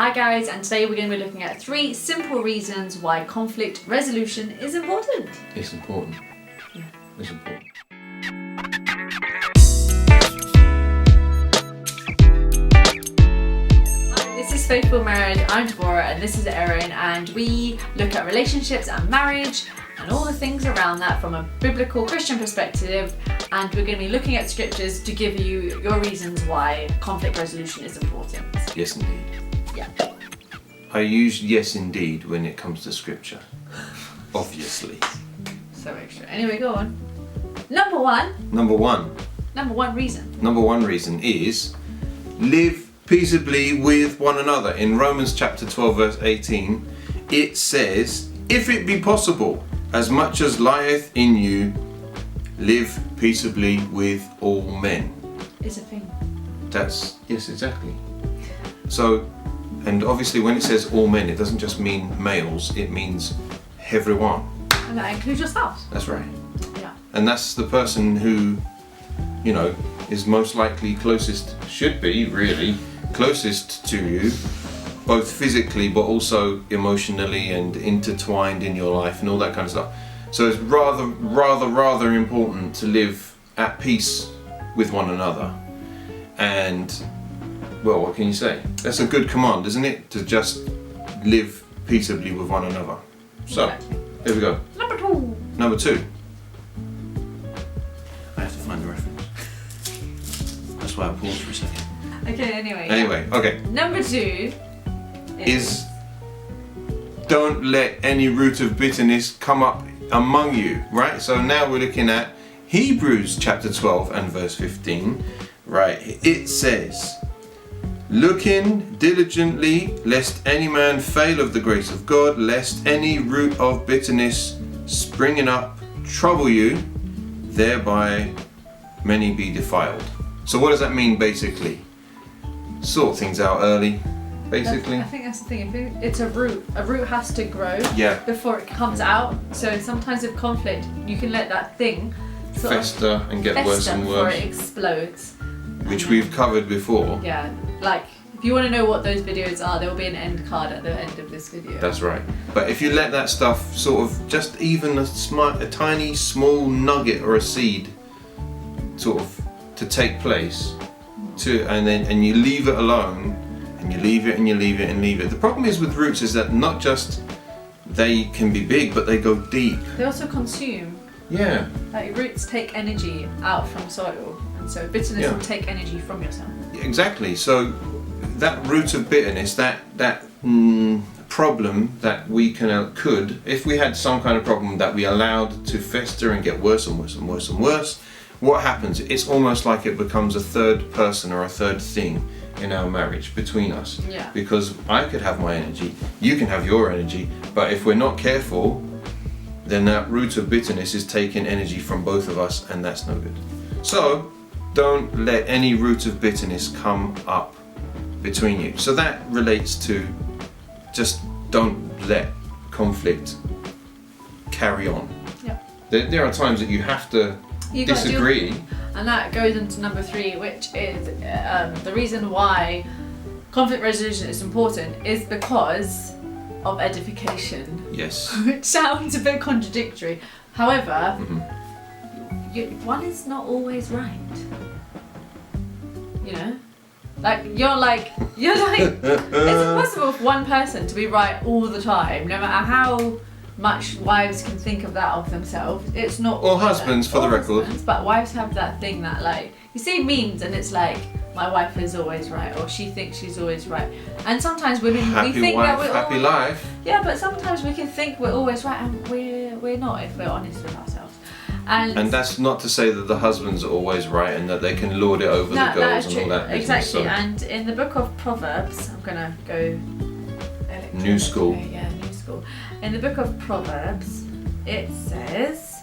Hi guys, and today we're going to be looking at 3 simple reasons why conflict resolution is important. It's important. Yeah. It's important. Hi, this is Faithful Marriage. I'm Deborah and this is Erin, and we look at relationships and marriage and all the things around that from a biblical Christian perspective, and we're going to be looking at scriptures to give you your reasons why conflict resolution is important. Yes, indeed. Yeah. I use yes, indeed when it comes to scripture. Obviously. So extra. Anyway, go on. Number one reason. Number one reason is live peaceably with one another. In Romans chapter 12 verse 18, it says, if it be possible, as much as lieth in you, live peaceably with all men. It's a thing. Yes, exactly. So, and obviously when it says all men, it doesn't just mean males, it means everyone. And that includes your spouse. That's right. Yeah. And that's the person who, you know, is most likely closest, should be really, closest to you, both physically but also emotionally and intertwined in your life and all that kind of stuff. So it's rather important to live at peace with one another. And, well, what can you say? That's a good command, isn't it? To just live peaceably with one another. So, Exactly. here we go. Number 2. I have to find the reference. That's why I paused for a second. Okay, anyway. Anyway, okay. Number 2 is don't let any root of bitterness come up among you, right? So now we're looking at Hebrews chapter 12 and verse 15, right? It says, looking diligently lest any man fail of the grace of God, lest any root of bitterness springing up trouble you, thereby many be defiled. So what does that mean basically? Sort things out early, basically. I think that's the thing. If it's a root has to grow before it comes out. So sometimes with conflict, you can let that thing sort fester and get worse and before worse. it explodes. Which we've covered before. Yeah, like if you want to know what those videos are, there will be an end card at the end of this video. That's right. But if you let that stuff sort of, just even a tiny small nugget or a seed sort of to take place, and you leave it alone, and you leave it and you leave it and leave it. The problem is with roots is that not just they can be big, but they go deep. They also consume. Yeah. Like roots take energy out from soil, and so bitterness will take energy from yourself. Exactly. So that root of bitterness, that problem that we could, if we had some kind of problem that we allowed to fester and get worse and worse and worse and worse, what happens? It's almost like it becomes a third person or a third thing in our marriage between us. Yeah. Because I could have my energy, you can have your energy, but if we're not careful, then that root of bitterness is taking energy from both of us, and that's no good. So don't let any root of bitterness come up between you. So that relates to just don't let conflict carry on. Yeah. There are times that you have to disagree. And that goes into number 3, which is the reason why conflict resolution is important is because of edification. Yes. Which sounds a bit contradictory. However, one is not always right. You know? You're like, it's impossible for one person to be right all the time, no matter how much wives can think of that of themselves. It's not. Or husbands, for the record. But wives have that thing that, like, you see memes and it's like, my wife is always right, or she thinks she's always right. And sometimes women, we think wife, that we're happy always, life. Yeah, but sometimes we can think we're always right, and we're not if we're honest with ourselves. And that's not to say that the husbands are always right and that they can lord it over the girls and all that business. Exactly. So. And in the book of Proverbs, I'm gonna go New school. Yeah, new school. In the book of Proverbs, it says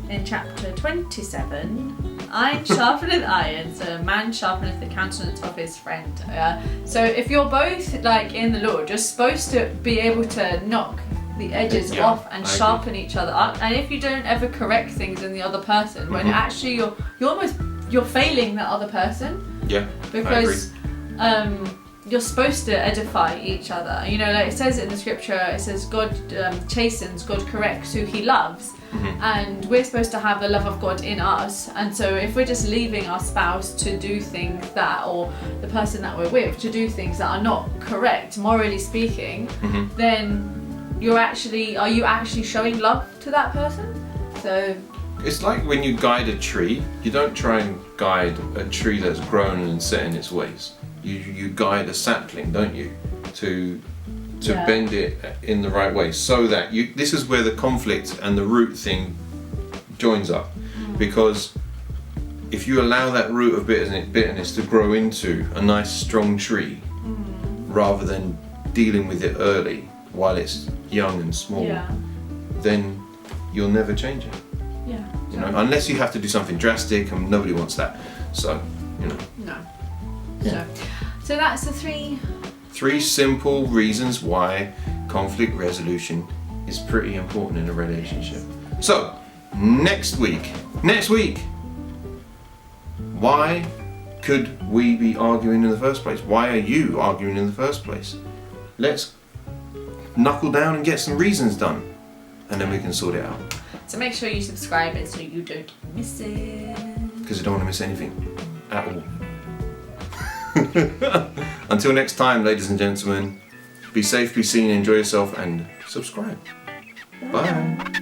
in chapter 27, iron sharpeneth iron, so a man sharpeneth the countenance of his friend. So if you're both like in the Lord, you're supposed to be able to knock the edges off and sharpen each other up. And if you don't ever correct things in the other person, when actually you're failing that other person. Yeah. Because you're supposed to edify each other. You know, like it says in the scripture, it says God chastens, God corrects who he loves. And we're supposed to have the love of God in us. And so if we're just leaving our spouse to do things that, or the person that we're with to do things that are not correct, morally speaking, then are you actually showing love to that person? So it's like when you guide a tree, you don't try and guide a tree that's grown and set in its ways. You guide a sapling, don't you, to bend it in the right way, so that this is where the conflict and the root thing joins up. Because if you allow that root of bitterness to grow into a nice strong tree, rather than dealing with it early while it's young and small, then you'll never change it. You know, unless you have to do something drastic, and nobody wants that. So, you know. No. So that's the three simple reasons why conflict resolution is pretty important in a relationship. So, next week, why could we be arguing in the first place? Why are you arguing in the first place? Let's knuckle down and get some reasons done, and then we can sort it out. So make sure you subscribe it so you don't miss it. Because you don't want to miss anything at all. Until next time, ladies and gentlemen, be safe, be seen, enjoy yourself, and subscribe. Bye.